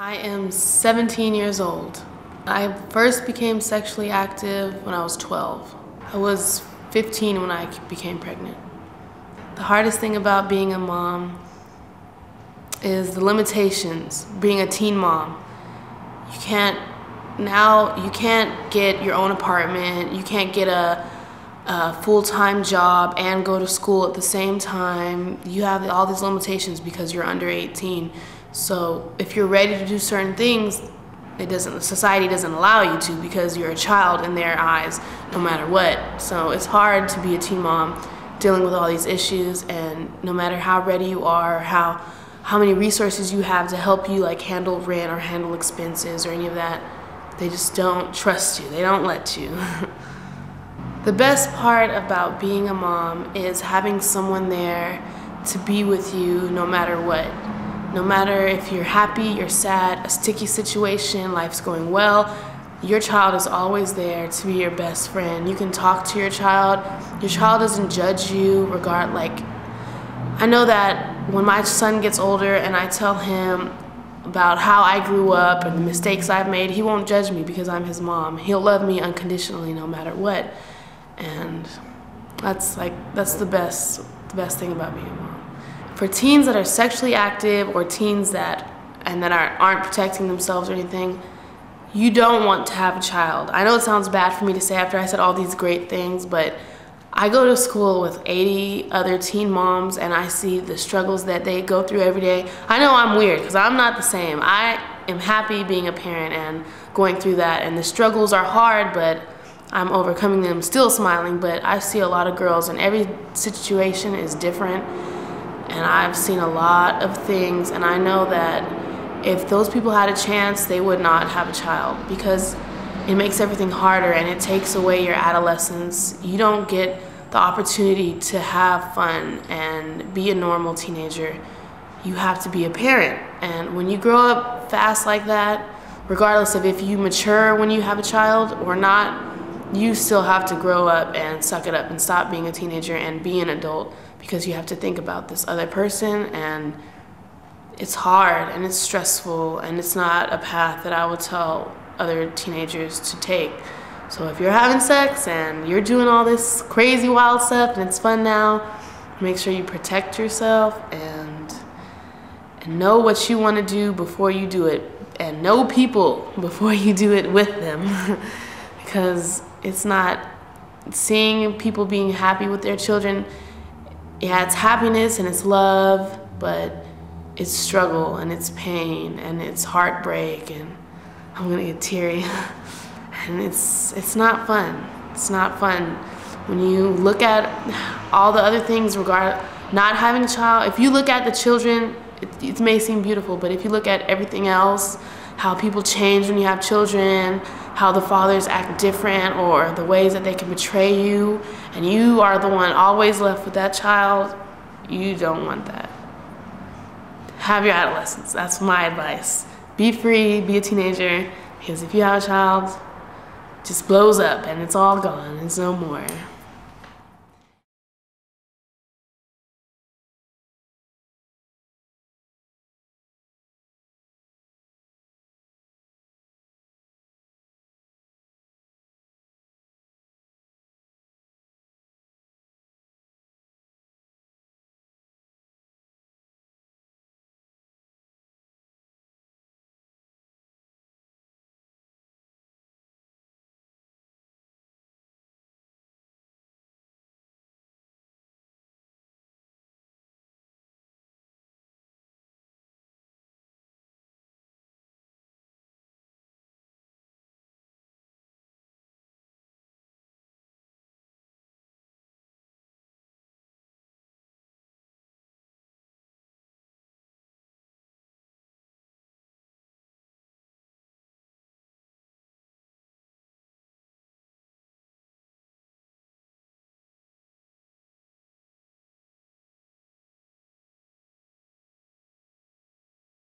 I am 17 years old. I first became sexually active when I was 12. I was 15 when I became pregnant. The hardest thing about being a mom is the limitations, being a teen mom. You can't get your own apartment, you can't get a full-time job and go to school at the same time. You have all these limitations because you're under 18. So if you're ready to do certain things, society doesn't allow you to because you're a child in their eyes, no matter what. So it's hard to be a teen mom dealing with all these issues, and no matter how ready you are, how many resources you have to help you like handle rent or handle expenses or any of that, they just don't trust you. They don't let you. The best part about being a mom is having someone there to be with you no matter what. No matter if you're happy, you're sad, a sticky situation, life's going well, your child is always there to be your best friend. You can talk to your child. Your child doesn't judge you I know that when my son gets older and I tell him about how I grew up and the mistakes I've made, he won't judge me because I'm his mom. He'll love me unconditionally no matter what. And that's the best thing about being a mom. For teens that are sexually active or teens that aren't protecting themselves or anything, you don't want to have a child. I know it sounds bad for me to say after I said all these great things, but I go to school with 80 other teen moms and I see the struggles that they go through every day. I know I'm weird because I'm not the same. I am happy being a parent and going through that, and the struggles are hard, but I'm overcoming them, still smiling. But I see a lot of girls and every situation is different. And I've seen a lot of things, and I know that if those people had a chance, they would not have a child because it makes everything harder and it takes away your adolescence. You don't get the opportunity to have fun and be a normal teenager. You have to be a parent. And when you grow up fast like that, regardless of if you mature when you have a child or not, you still have to grow up and suck it up and stop being a teenager and be an adult, because you have to think about this other person, and it's hard and it's stressful, and it's not a path that I would tell other teenagers to take. So if you're having sex and you're doing all this crazy wild stuff and it's fun now, make sure you protect yourself and know what you want to do before you do it, and know people before you do it with them. Because it's not seeing people being happy with their children. Yeah, it's happiness and it's love, but it's struggle and it's pain and it's heartbreak, and I'm gonna get teary. And it's not fun. It's not fun. When you look at all the other things regarding not having a child, if you look at the children, it may seem beautiful, but if you look at everything else, how people change when you have children, how the fathers act different, or the ways that they can betray you, and you are the one always left with that child, you don't want that. Have your adolescence. That's my advice. Be free, be a teenager, because if you have a child, it just blows up and it's all gone. It's no more.